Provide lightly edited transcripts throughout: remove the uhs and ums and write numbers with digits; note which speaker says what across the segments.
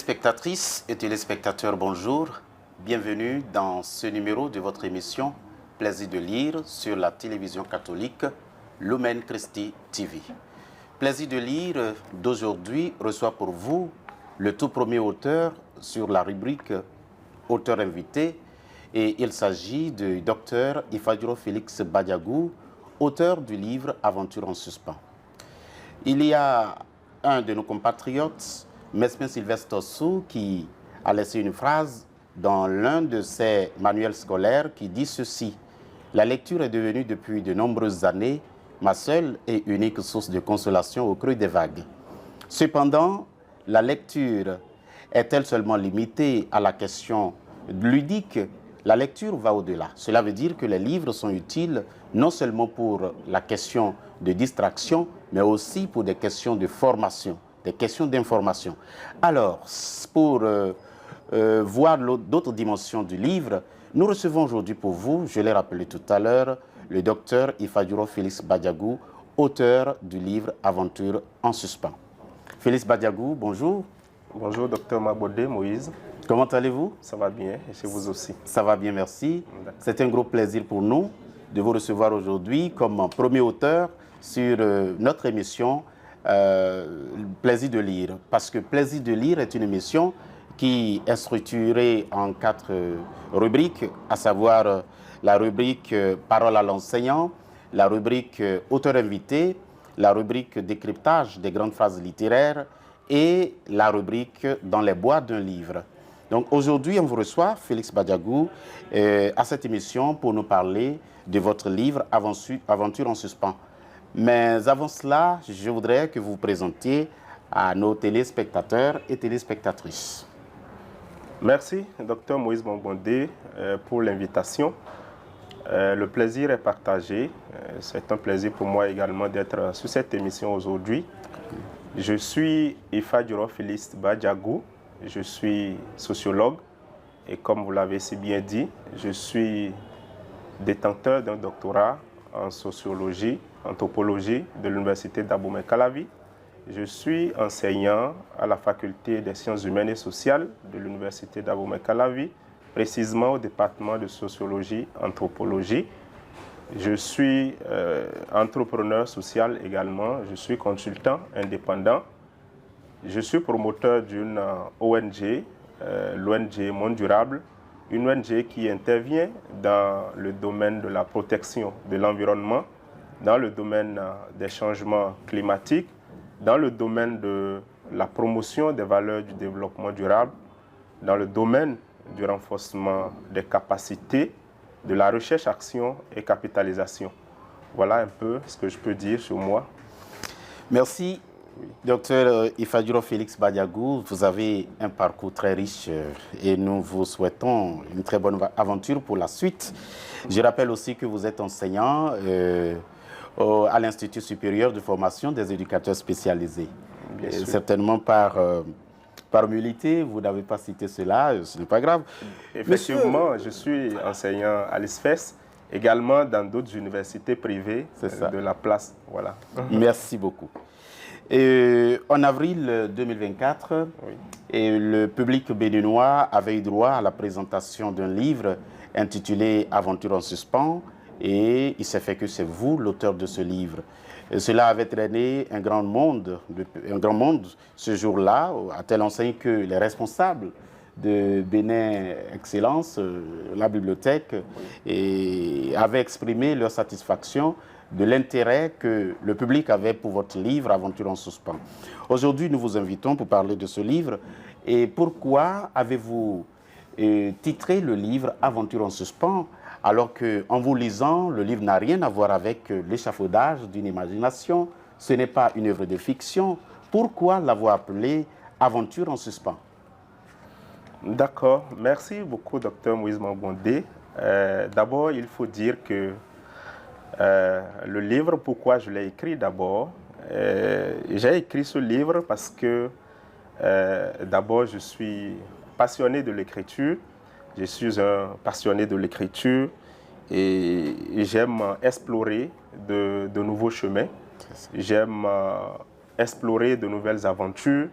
Speaker 1: Téléspectatrices et téléspectateurs, bonjour. Bienvenue dans ce numéro de votre émission Plaisir de lire sur la télévision catholique Lumen Christi TV. Plaisir de lire d'aujourd'hui reçoit pour vous le tout premier auteur sur la rubrique auteur invité et il s'agit du docteur Ifadjuro Félix Badiagou, auteur du livre Aventure en suspens. Il y a un de nos compatriotes, Mesmin Sylvestre Sou, qui a laissé une phrase dans l'un de ses manuels scolaires qui dit ceci: « La lecture est devenue depuis de nombreuses années ma seule et unique source de consolation au creux des vagues. Cependant, la lecture est-elle seulement limitée à la question ludique? La lecture va au-delà. Cela veut dire que les livres sont utiles non seulement pour la question de distraction, mais aussi pour des questions de formation, des questions d'information. Alors, pour voir d'autres dimensions du livre, nous recevons aujourd'hui pour vous, je l'ai rappelé tout à l'heure, le docteur Ifadjuro Félix Badiagou, auteur du livre Aventure en suspens. Félix Badiagou, bonjour.
Speaker 2: Bonjour, docteur Mabodé, Moïse.
Speaker 1: Comment allez-vous?
Speaker 2: Ça va bien, et chez vous aussi?
Speaker 1: Ça va bien, merci. C'est un gros plaisir pour nous de vous recevoir aujourd'hui comme premier auteur sur notre émission Plaisir de lire. Parce que Plaisir de lire est une émission qui est structurée en 4 rubriques, à savoir la rubrique Parole à l'enseignant, la rubrique Auteur invité, la rubrique Décryptage des grandes phrases littéraires et la rubrique Dans les bois d'un livre. Donc aujourd'hui, on vous reçoit, Félix Badiagou, à cette émission pour nous parler de votre livre Aventure en suspens. Mais avant cela, je voudrais que vous vous présentiez à nos téléspectateurs et téléspectatrices.
Speaker 2: Merci, docteur Moïse Bonbondé, pour l'invitation. Le plaisir est partagé. C'est un plaisir pour moi également d'être sur cette émission aujourd'hui. Je suis Ifadjuro Félix Badiagou. Je suis sociologue et comme vous l'avez si bien dit, je suis détenteur d'un doctorat en sociologie, anthropologie de l'université d'Abomey-Calavi. Je suis enseignant à la faculté des sciences humaines et sociales de l'université d'Abomey-Calavi, précisément au département de sociologie, anthropologie. Je suis entrepreneur social également, je suis consultant indépendant. Je suis promoteur d'une ONG, l'ONG Monde Durable, une ONG qui intervient dans le domaine de la protection de l'environnement, dans le domaine des changements climatiques, dans le domaine de la promotion des valeurs du développement durable, dans le domaine du renforcement des capacités, de la recherche, action et capitalisation. Voilà un peu ce que je peux dire sur moi.
Speaker 1: Merci. Docteur Ifadjuro Félix Badiagou, vous avez un parcours très riche et nous vous souhaitons une très bonne aventure pour la suite. Je rappelle aussi que vous êtes enseignant à l'Institut supérieur de formation des éducateurs spécialisés. Certainement par humilité, vous n'avez pas cité cela, ce n'est pas grave.
Speaker 2: Effectivement, je suis enseignant à l'ISFES, également dans d'autres universités privées de la place. Voilà.
Speaker 1: Merci beaucoup. En avril 2024, le public béninois avait eu droit à la présentation d'un livre intitulé Aventure en suspens et il s'est fait que c'est vous l'auteur de ce livre. Et cela avait traîné un grand monde ce jour-là, à telle enseigne que les responsables de Bénin Excellence, la bibliothèque, avaient exprimé leur satisfaction de l'intérêt que le public avait pour votre livre Aventure en suspens. Aujourd'hui, nous vous invitons pour parler de ce livre. Et pourquoi avez-vous titré le livre Aventure en suspens alors qu'en vous lisant, le livre n'a rien à voir avec l'échafaudage d'une imagination, ce n'est pas une œuvre de fiction. Pourquoi l'avoir appelé Aventure en suspens?
Speaker 2: D'accord. Merci beaucoup, docteur Moïse Mambondé. D'abord, il faut dire que le livre, pourquoi je l'ai écrit d'abord? J'ai écrit ce livre parce que d'abord, je suis passionné de l'écriture. Je suis un passionné de l'écriture et j'aime explorer de nouveaux chemins. J'aime explorer de nouvelles aventures.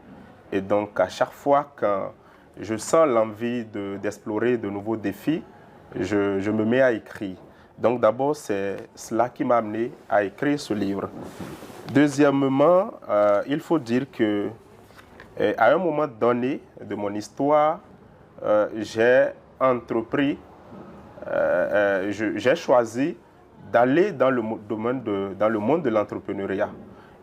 Speaker 2: Et donc, à chaque fois quand je sens l'envie d'explorer de nouveaux défis, je me mets à écrire. Donc, d'abord, c'est cela qui m'a amené à écrire ce livre. Deuxièmement, il faut dire que à un moment donné de mon histoire, j'ai entrepris, j'ai choisi d'aller dans le monde de l'entrepreneuriat.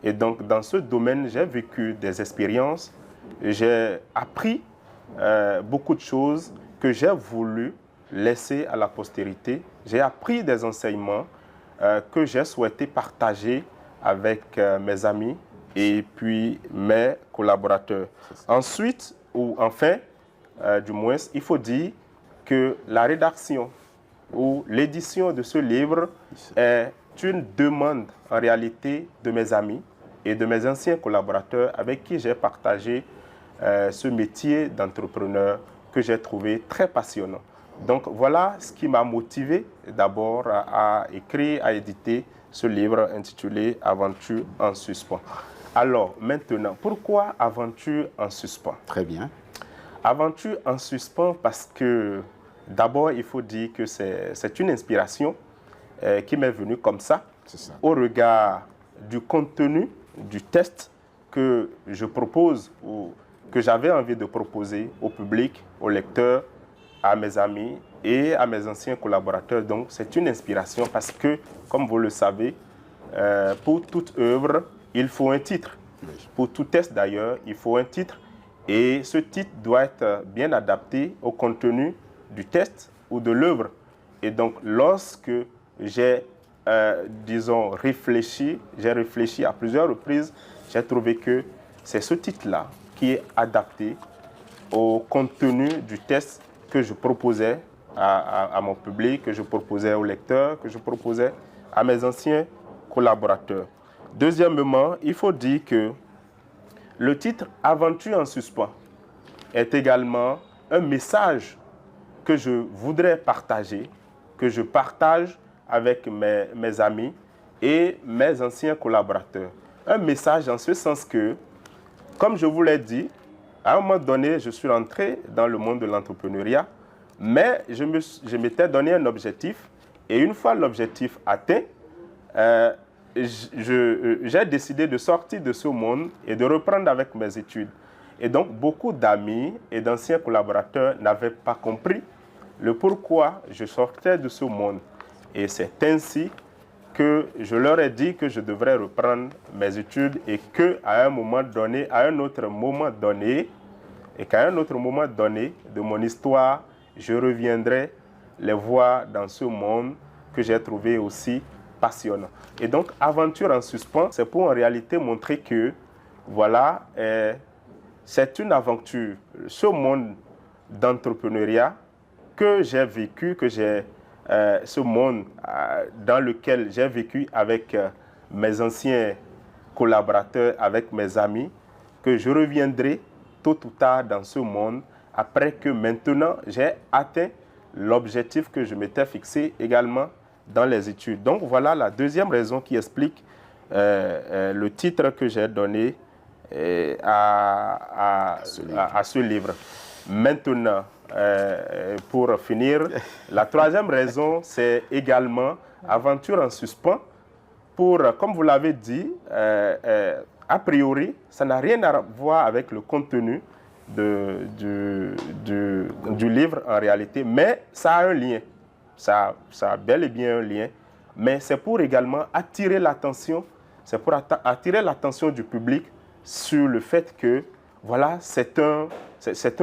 Speaker 2: Et donc, dans ce domaine, j'ai vécu des expériences, j'ai appris beaucoup de choses que j'ai voulu laisser à la postérité. J'ai appris des enseignements que j'ai souhaité partager avec mes amis et puis mes collaborateurs. Ensuite, ou enfin, du moins, il faut dire que la rédaction ou l'édition de ce livre est une demande en réalité de mes amis et de mes anciens collaborateurs avec qui j'ai partagé ce métier d'entrepreneur que j'ai trouvé très passionnant. Donc voilà ce qui m'a motivé d'abord à écrire, à éditer ce livre intitulé Aventure en suspens. Alors maintenant, pourquoi Aventure en suspens?
Speaker 1: Très bien.
Speaker 2: Aventure en suspens parce que d'abord il faut dire que c'est une inspiration qui m'est venue comme ça, au regard du contenu du texte que je propose ou que j'avais envie de proposer au public, aux lecteurs, à mes amis et à mes anciens collaborateurs. Donc c'est une inspiration parce que, comme vous le savez, pour toute œuvre, il faut un titre. Pour tout texte d'ailleurs, il faut un titre. Et ce titre doit être bien adapté au contenu du texte ou de l'œuvre. Et donc lorsque j'ai, disons, réfléchi à plusieurs reprises, j'ai trouvé que c'est ce titre-là qui est adapté au contenu du texte que je proposais à mon public, que je proposais aux lecteurs, que je proposais à mes anciens collaborateurs. Deuxièmement, il faut dire que le titre « Aventure en suspens » est également un message que je voudrais partager, que je partage avec mes amis et mes anciens collaborateurs. Un message en ce sens que, comme je vous l'ai dit, à un moment donné, je suis entré dans le monde de l'entrepreneuriat, mais je m'étais donné un objectif et une fois l'objectif atteint, j'ai décidé de sortir de ce monde et de reprendre avec mes études. Et donc, beaucoup d'amis et d'anciens collaborateurs n'avaient pas compris le pourquoi je sortais de ce monde. Et c'est ainsi que je leur ai dit que je devrais reprendre mes études et qu'à un moment donné, à un autre moment donné, de mon histoire, je reviendrai les voir dans ce monde que j'ai trouvé aussi passionnant. Et donc, Aventure en suspens, c'est pour en réalité montrer que, voilà, c'est une aventure, ce monde d'entrepreneuriat que j'ai vécu, ce monde dans lequel j'ai vécu avec mes anciens collaborateurs, avec mes amis, que je reviendrai tôt ou tard dans ce monde après que maintenant j'ai atteint l'objectif que je m'étais fixé également dans les études. Donc voilà la deuxième raison qui explique le titre que j'ai donné à ce livre. Maintenant, pour finir, la troisième raison, c'est également Aventure en suspens. Comme vous l'avez dit, a priori, ça n'a rien à voir avec le contenu du livre en réalité, mais ça a un lien. Ça a bel et bien un lien, mais c'est pour également attirer l'attention, du public sur le fait que, voilà, c'est un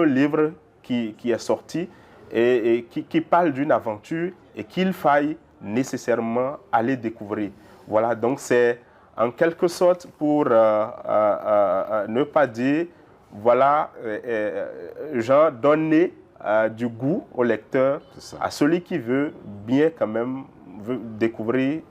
Speaker 2: livre qui est sorti et qui parle d'une aventure et qu'il faille nécessairement aller découvrir. Voilà, donc c'est en quelque sorte pour ne pas dire, voilà, genre donner du goût au lecteur, à celui qui veut bien quand même découvrir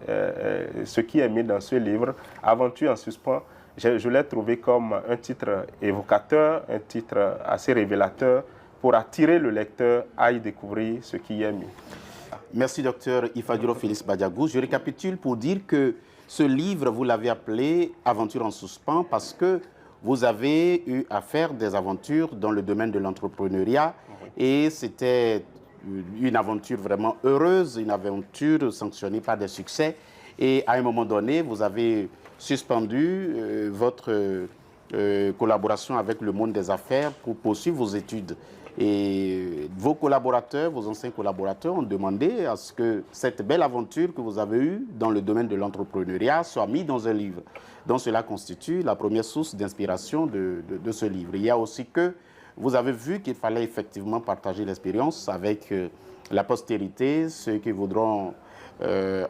Speaker 2: ce qui est mis dans ce livre, Aventure en suspens. Je l'ai trouvé comme un titre évocateur, un titre assez révélateur pour attirer le lecteur à y découvrir ce qui est mis.
Speaker 1: Merci, docteur Ifaduro Félix Badiagou. Je récapitule pour dire que ce livre, vous l'avez appelé Aventure en suspens parce que vous avez eu à faire des aventures dans le domaine de l'entrepreneuriat et c'était une aventure vraiment heureuse, une aventure sanctionnée par des succès. Et à un moment donné, vous avez suspendu votre collaboration avec le monde des affaires pour poursuivre vos études. Et vos collaborateurs, vos anciens collaborateurs ont demandé à ce que cette belle aventure que vous avez eue dans le domaine de l'entrepreneuriat soit mise dans un livre. Donc cela constitue la première source d'inspiration de ce livre. Il y a aussi que vous avez vu qu'il fallait effectivement partager l'expérience avec la postérité, ceux qui voudront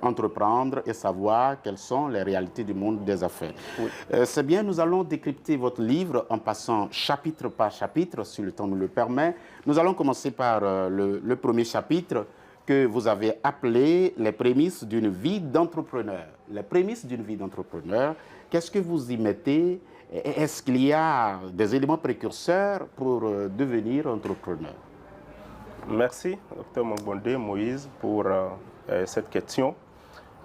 Speaker 1: entreprendre et savoir quelles sont les réalités du monde des affaires. Oui. C'est bien, nous allons décrypter votre livre en passant chapitre par chapitre, si le temps nous le permet. Nous allons commencer par le premier chapitre que vous avez appelé « Les prémices d'une vie d'entrepreneur ». Les prémices d'une vie d'entrepreneur, qu'est-ce que vous y mettez? Est-ce qu'il y a des éléments précurseurs pour devenir entrepreneur?
Speaker 2: Merci, Dr Mongbondé, Moïse, pour cette question.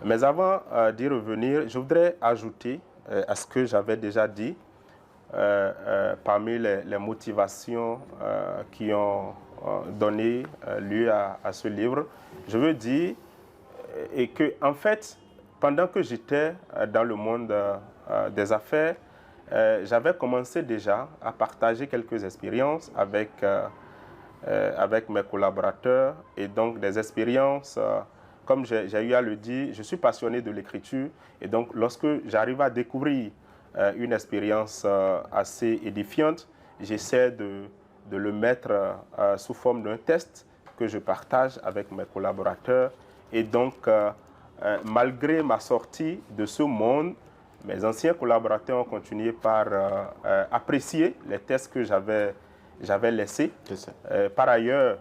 Speaker 2: Mais avant d'y revenir, je voudrais ajouter à ce que j'avais déjà dit, parmi les motivations qui ont donné lieu à ce livre, je veux dire et que, en fait, pendant que j'étais dans le monde des affaires, j'avais commencé déjà à partager quelques expériences avec mes collaborateurs et donc des expériences, comme j'ai eu à le dire, je suis passionné de l'écriture et donc lorsque j'arrive à découvrir une expérience assez édifiante, j'essaie de le mettre sous forme d'un test que je partage avec mes collaborateurs et donc malgré ma sortie de ce monde, mes anciens collaborateurs ont continué par apprécier les tests que j'avais laissés. Par ailleurs,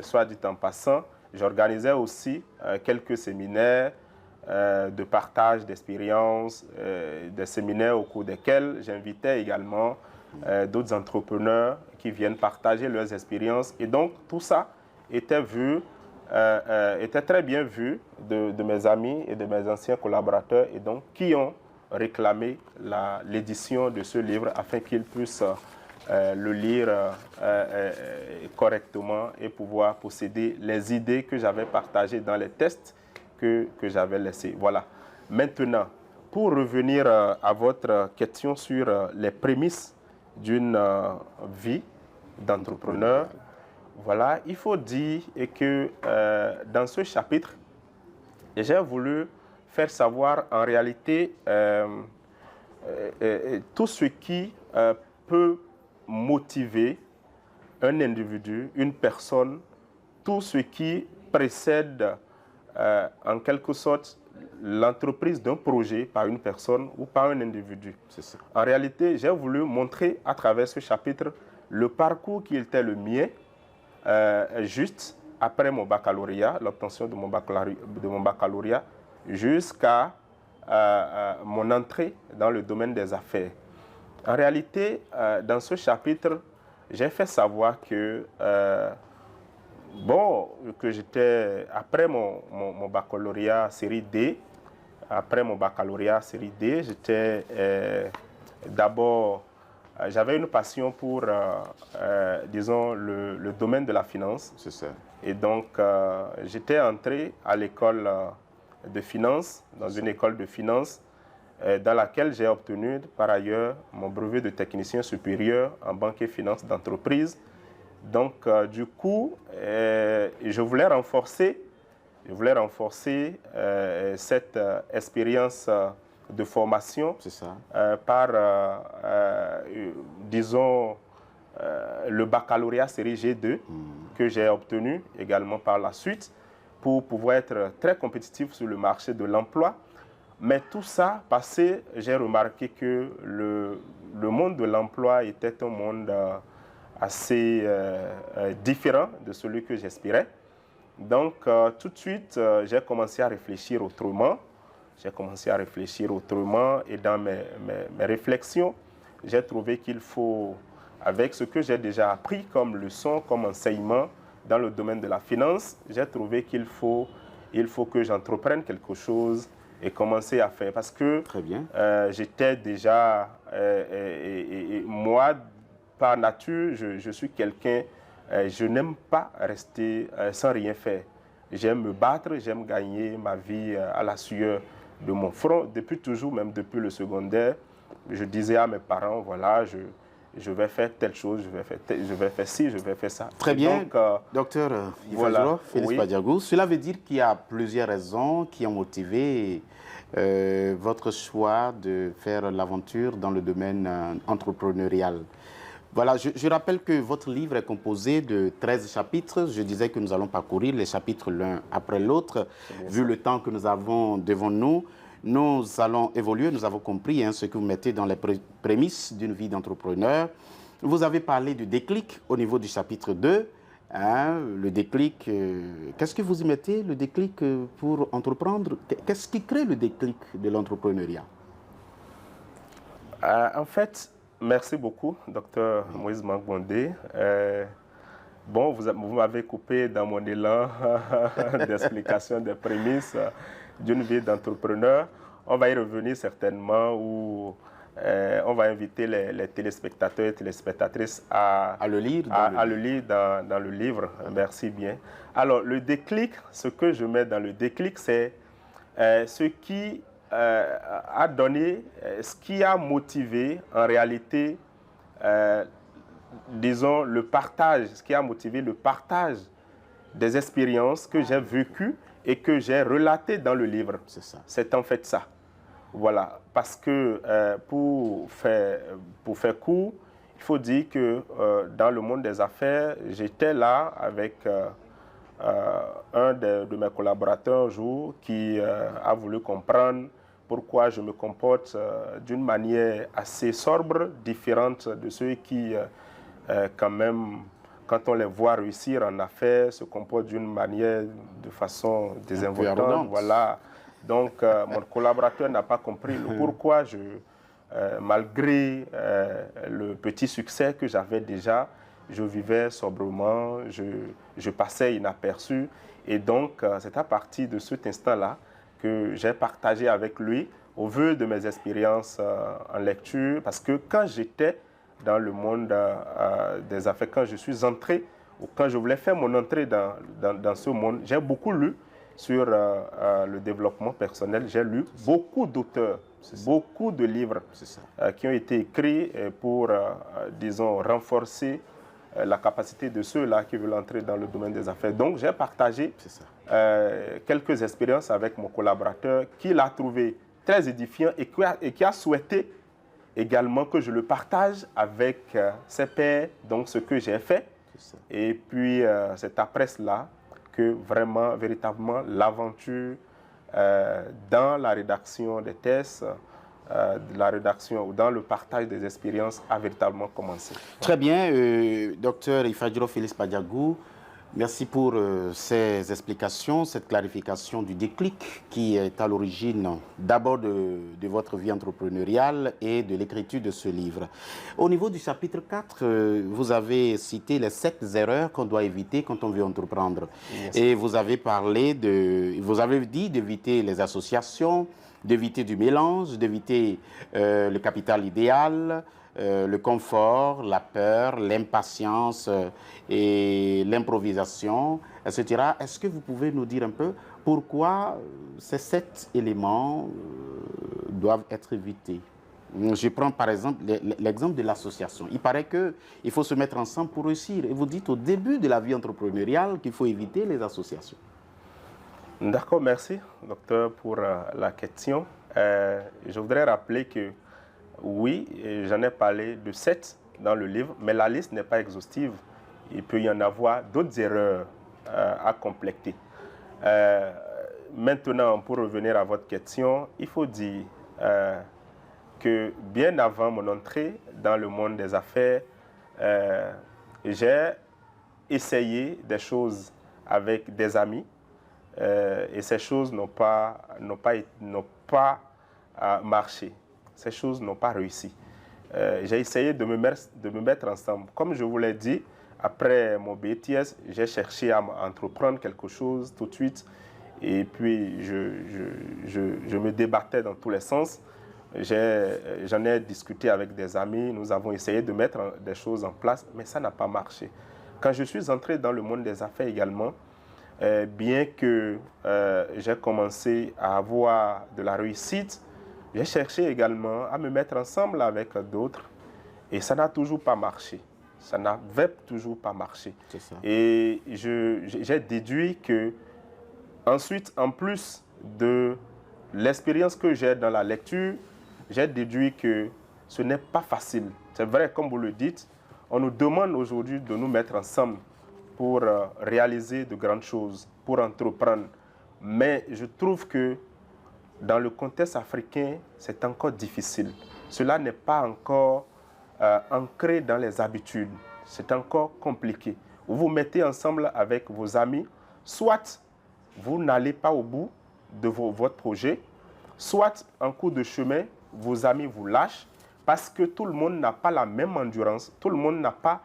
Speaker 2: soit dit en passant, j'organisais aussi quelques séminaires de partage d'expériences, des séminaires au cours desquels j'invitais également d'autres entrepreneurs qui viennent partager leurs expériences. Et donc, tout ça était très bien vu de mes amis et de mes anciens collaborateurs et donc qui ont réclamé l'édition de ce livre afin qu'ils puissent le lire correctement et pouvoir posséder les idées que j'avais partagées dans les tests que j'avais laissés. Voilà. Maintenant, pour revenir à votre question sur les prémices d'une vie d'entrepreneur, voilà, il faut dire que dans ce chapitre, j'ai voulu faire savoir en réalité tout ce qui peut motiver un individu, une personne, tout ce qui précède en quelque sorte l'entreprise d'un projet par une personne ou par un individu. En réalité, j'ai voulu montrer à travers ce chapitre le parcours qui était le mien juste après mon baccalauréat, l'obtention de mon baccalauréat, jusqu'à mon entrée dans le domaine des affaires. En réalité, dans ce chapitre, j'ai fait savoir que, que j'étais, après mon baccalauréat série D, j'étais d'abord, j'avais une passion pour, disons, le domaine de la finance.
Speaker 1: C'est ça.
Speaker 2: Et donc, j'étais entré à l'école de finance, dans une école de finance, dans laquelle j'ai obtenu par ailleurs mon brevet de technicien supérieur en banque et finance d'entreprise. Donc, du coup, je voulais renforcer cette expérience de formation par, disons, le baccalauréat série G2 que j'ai obtenu également par la suite pour pouvoir être très compétitif sur le marché de l'emploi. Mais tout ça passé, j'ai remarqué que le monde de l'emploi était un monde assez différent de celui que j'espérais. Donc, tout de suite, j'ai commencé à réfléchir autrement. Et dans mes réflexions, j'ai trouvé qu'il faut, avec ce que j'ai déjà appris comme leçon, comme enseignement dans le domaine de la finance, j'ai trouvé qu'il faut que j'entreprenne quelque chose et commencer à faire. Parce que
Speaker 1: Très bien.
Speaker 2: J'étais déjà, moi, par nature, je suis quelqu'un, je n'aime pas rester sans rien faire. J'aime me battre, j'aime gagner ma vie à la sueur de mon front. Depuis toujours, même depuis le secondaire, je disais à mes parents, voilà, je vais faire telle chose, je vais faire ci, je vais faire ça.
Speaker 1: Très
Speaker 2: Et
Speaker 1: bien,
Speaker 2: donc,
Speaker 1: docteur
Speaker 2: voilà,
Speaker 1: Félix
Speaker 2: oui.
Speaker 1: Badiagou. Cela veut dire qu'il y a plusieurs raisons qui ont motivé votre choix de faire l'aventure dans le domaine entrepreneurial. Voilà, je rappelle que votre livre est composé de 13 chapitres. Je disais que nous allons parcourir les chapitres l'un après l'autre. Vu le temps que nous avons devant nous, nous allons évoluer. Nous avons compris ce que vous mettez dans les prémices d'une vie d'entrepreneur. Vous avez parlé du déclic au niveau du chapitre 2. Le déclic, qu'est-ce que vous y mettez, le déclic pour entreprendre? Qu'est-ce qui crée le déclic de l'entrepreneuriat?
Speaker 2: En fait, merci beaucoup, docteur Moïse Mangbondé. Bon, vous m'avez coupé dans mon élan d'explication des prémices d'une vie d'entrepreneur. On va y revenir certainement où on va inviter les téléspectateurs et téléspectatrices à
Speaker 1: le lire
Speaker 2: dans le livre. Merci bien. Alors, le déclic, ce que je mets dans le déclic, c'est ce qui a donné, ce qui a motivé en réalité, disons, le partage, ce qui a motivé le partage des expériences que j'ai vécues et que j'ai relatées dans le livre.
Speaker 1: C'est ça.
Speaker 2: C'est en fait ça. Voilà, parce que pour faire court, il faut dire que dans le monde des affaires, j'étais là avec un de mes collaborateurs un jour qui a voulu comprendre pourquoi je me comporte d'une manière assez sobre, différente de ceux qui, quand même, quand on les voit réussir en affaires, se comportent d'une manière, de façon désinvoltante. Voilà. Donc, mon collaborateur n'a pas compris le pourquoi malgré le petit succès que j'avais déjà, je vivais sobrement, je passais inaperçu. Et donc, c'est à partir de cet instant-là que j'ai partagé avec lui, au vu de mes expériences en lecture, parce que quand j'étais dans le monde des affaires, quand je suis entré, ou quand je voulais faire mon entrée dans ce monde, j'ai beaucoup lu sur le développement personnel. J'ai lu beaucoup d'auteurs, beaucoup de livres qui ont été écrits pour, disons, renforcer la capacité de ceux-là qui veulent entrer dans le domaine des affaires. Donc, j'ai partagé quelques expériences avec mon collaborateur qui l'a trouvé très édifiant et qui a souhaité également que je le partage avec ses pairs, donc ce que j'ai fait. Et puis, c'est après cela que vraiment, véritablement, l'aventure dans la rédaction des thèses, la rédaction ou dans le partage des expériences a véritablement commencé.
Speaker 1: Très bien, docteur Ifadjiro Félix Badiagou, merci pour ces explications, cette clarification du déclic qui est à l'origine d'abord de votre vie entrepreneuriale et de l'écriture de ce livre. Au niveau du chapitre 4, vous avez cité les 7 erreurs qu'on doit éviter quand on veut entreprendre. Yes. Et vous avez dit d'éviter les associations, d'éviter du mélange, d'éviter le capital idéal, le confort, la peur, l'impatience et l'improvisation, etc. Est-ce que vous pouvez nous dire un peu pourquoi ces 7 éléments doivent être évités? Je prends par exemple l'exemple de l'association. Il paraît qu'il faut se mettre ensemble pour réussir. Et vous dites au début de la vie entrepreneuriale qu'il faut éviter les associations.
Speaker 2: D'accord, merci, docteur, pour la question. Je voudrais rappeler que oui, j'en ai parlé de 7 dans le livre, mais la liste n'est pas exhaustive. Il peut y en avoir d'autres erreurs à compléter. Maintenant, pour revenir à votre question, il faut dire que bien avant mon entrée dans le monde des affaires, j'ai essayé des choses avec des amis et ces choses n'ont pas marché. Ces choses n'ont pas réussi. J'ai essayé de me mettre ensemble. Comme je vous l'ai dit, après mon BTS, j'ai cherché à entreprendre quelque chose tout de suite. Et puis, je me débattais dans tous les sens. J'en ai discuté avec des amis, nous avons essayé de mettre des choses en place, mais ça n'a pas marché. Quand je suis entré dans le monde des affaires également, bien que j'ai commencé à avoir de la réussite, j'ai cherché également à me mettre ensemble avec d'autres et ça n'a toujours pas marché. Ça n'avait toujours pas marché.
Speaker 1: C'est ça.
Speaker 2: Et j'ai déduit que, ensuite, en plus de l'expérience que j'ai dans la lecture, j'ai déduit que ce n'est pas facile. C'est vrai, comme vous le dites, on nous demande aujourd'hui de nous mettre ensemble pour réaliser de grandes choses, pour entreprendre. Mais je trouve que dans le contexte africain, c'est encore difficile. Cela n'est pas encore ancré dans les habitudes. C'est encore compliqué. Vous vous mettez ensemble avec vos amis, soit vous n'allez pas au bout de votre projet, soit en cours de chemin, vos amis vous lâchent parce que tout le monde n'a pas la même endurance, tout le monde n'a pas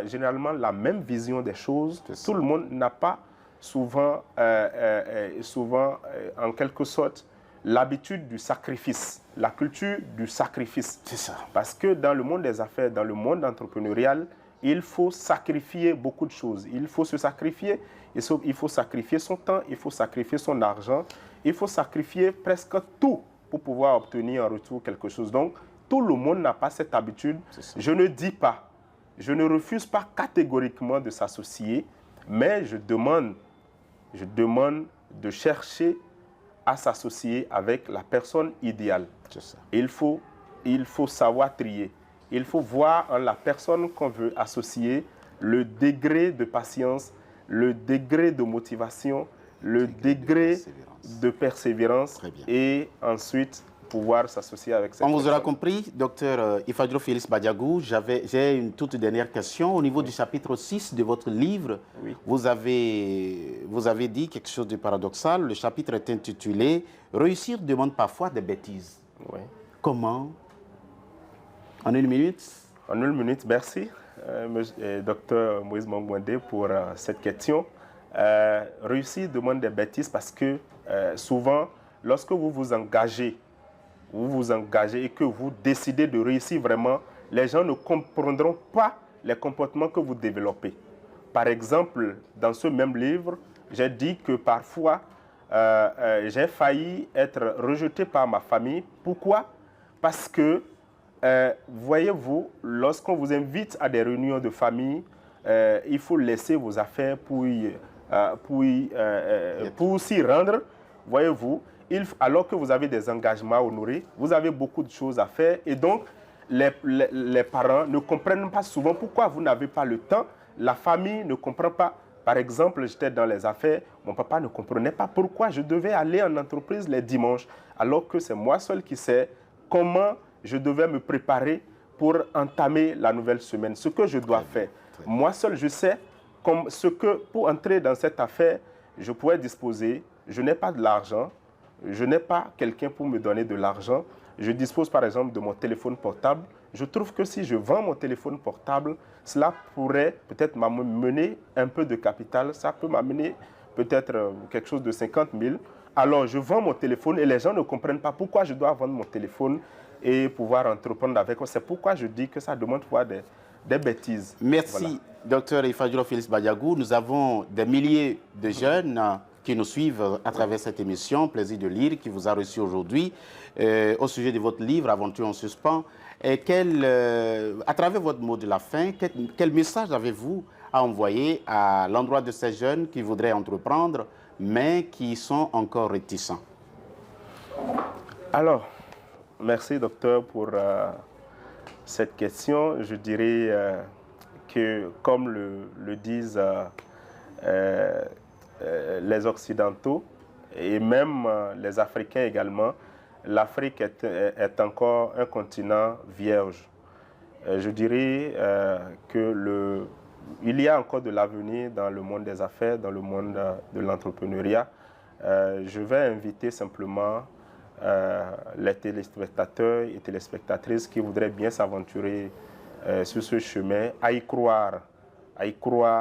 Speaker 2: généralement la même vision des choses, tout le monde n'a pas souvent en quelque sorte, l'habitude du sacrifice, la culture du sacrifice.
Speaker 1: C'est ça.
Speaker 2: Parce que dans le monde des affaires, dans le monde entrepreneurial, il faut sacrifier beaucoup de choses. Il faut se sacrifier, il faut sacrifier son temps, il faut sacrifier son argent, il faut sacrifier presque tout pour pouvoir obtenir en retour quelque chose. Donc, tout le monde n'a pas cette habitude. Je ne dis pas, je ne refuse pas catégoriquement de s'associer, mais je demande de chercher à s'associer avec la personne idéale.
Speaker 1: C'est ça.
Speaker 2: Il faut savoir trier. Il faut voir en la personne qu'on veut associer le degré de patience, le degré de motivation, le degré de persévérance et ensuite pouvoir s'associer avec cette personne.
Speaker 1: On vous aura compris, docteur Ifadjro Félix Badiagou. J'ai une toute dernière question. Au niveau du chapitre 6 de votre livre, vous avez dit quelque chose de paradoxal. Le chapitre est intitulé « Réussir demande parfois des bêtises ». Comment? En une minute?
Speaker 2: En une minute, merci, docteur Moïse Mongwende, pour cette question. Réussir demande des bêtises parce que souvent, lorsque vous vous engagez et que vous décidez de réussir vraiment, les gens ne comprendront pas les comportements que vous développez. Par exemple, dans ce même livre, j'ai dit que parfois, j'ai failli être rejeté par ma famille. Pourquoi? Parce que, voyez-vous, lorsqu'on vous invite à des réunions de famille, il faut laisser vos affaires pour s'y rendre. Voyez-vous, alors que vous avez des engagements à honorer, vous avez beaucoup de choses à faire. Et donc, les parents ne comprennent pas souvent pourquoi vous n'avez pas le temps. La famille ne comprend pas. Par exemple, j'étais dans les affaires, mon papa ne comprenait pas pourquoi je devais aller en entreprise les dimanches, alors que c'est moi seul qui sais comment je devais me préparer pour entamer la nouvelle semaine, ce que je dois faire. Moi seul, je sais ce que, pour entrer dans cette affaire, je pourrais disposer. Je n'ai pas de l'argent, je n'ai pas quelqu'un pour me donner de l'argent. Je dispose par exemple de mon téléphone portable. Je trouve que si je vends mon téléphone portable, cela pourrait peut-être m'amener un peu de capital. Ça peut m'amener peut-être quelque chose de 50 000. Alors je vends mon téléphone et les gens ne comprennent pas pourquoi je dois vendre mon téléphone et pouvoir entreprendre avec. C'est pourquoi je dis que ça demande pouvoir des bêtises.
Speaker 1: Merci, docteur Ifadjro Félix Badiagou. Nous avons des milliers de jeunes qui nous suivent à travers cette émission, Plaisir de lire, qui vous a reçu aujourd'hui, au sujet de votre livre, Aventure en suspens. Et à travers votre mot de la fin, quel message avez-vous à envoyer à l'endroit de ces jeunes qui voudraient entreprendre, mais qui sont encore réticents?
Speaker 2: Alors, merci, docteur, pour cette question. Je dirais que, comme le disent les Occidentaux et même les Africains également, l'Afrique est encore un continent vierge. Je dirais qu'il y a encore de l'avenir dans le monde des affaires, dans le monde de l'entrepreneuriat. Je vais inviter simplement les téléspectateurs et téléspectatrices qui voudraient bien s'aventurer sur ce chemin à y croire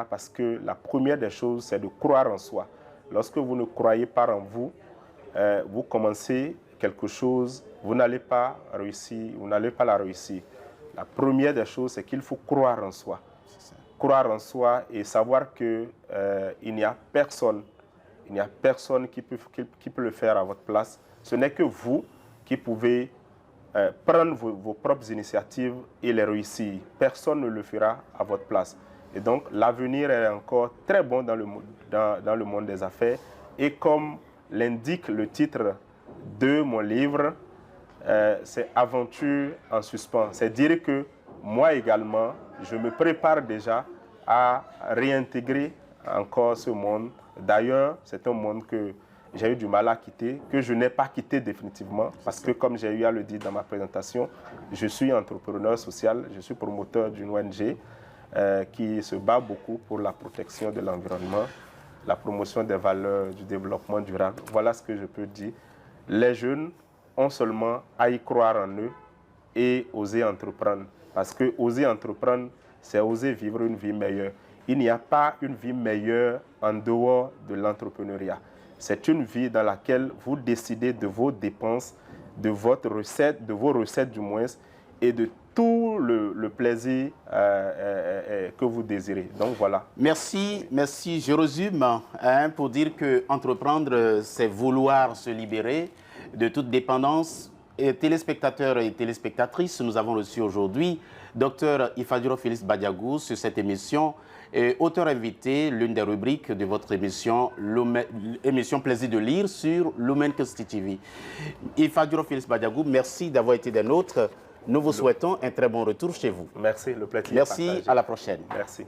Speaker 2: parce que la première des choses, c'est de croire en soi. Lorsque vous ne croyez pas en vous, vous commencez quelque chose, vous n'allez pas réussir, vous n'allez pas la réussir. La première des choses, c'est qu'il faut croire en soi. Croire en soi et savoir qu'il n'y a personne qui peut le faire à votre place. Ce n'est que vous qui pouvez prendre vos propres initiatives et les réussir. Personne ne le fera à votre place. Et donc, l'avenir est encore très bon dans le monde des affaires. Et comme l'indique le titre de mon livre, c'est Aventure en suspens. C'est dire que moi également, je me prépare déjà à réintégrer encore ce monde. D'ailleurs, c'est un monde que j'ai eu du mal à quitter, que je n'ai pas quitté définitivement, parce que comme j'ai eu à le dire dans ma présentation, je suis entrepreneur social, je suis promoteur d'une ONG qui se bat beaucoup pour la protection de l'environnement, la promotion des valeurs du développement durable. Voilà ce que je peux dire. Les jeunes ont seulement à y croire en eux et oser entreprendre. Parce que oser entreprendre, c'est oser vivre une vie meilleure. Il n'y a pas une vie meilleure en dehors de l'entrepreneuriat. C'est une vie dans laquelle vous décidez de vos dépenses, de votre recette, de vos recettes du moins, et de tout le plaisir que vous désirez. Donc voilà.
Speaker 1: Merci. Je résume pour dire que entreprendre, c'est vouloir se libérer de toute dépendance. Et téléspectateurs et téléspectatrices, nous avons reçu aujourd'hui Dr Ifadjiro Félix Badiagou sur cette émission, auteur invité, l'une des rubriques de votre émission, émission Plaisir de lire sur Lumen Christi TV. Ifadjiro Félix Badiagou, merci d'avoir été des nôtres. Nous vous souhaitons un très bon retour chez vous.
Speaker 2: Merci, le plaisir.
Speaker 1: Merci, à la prochaine.
Speaker 2: Merci.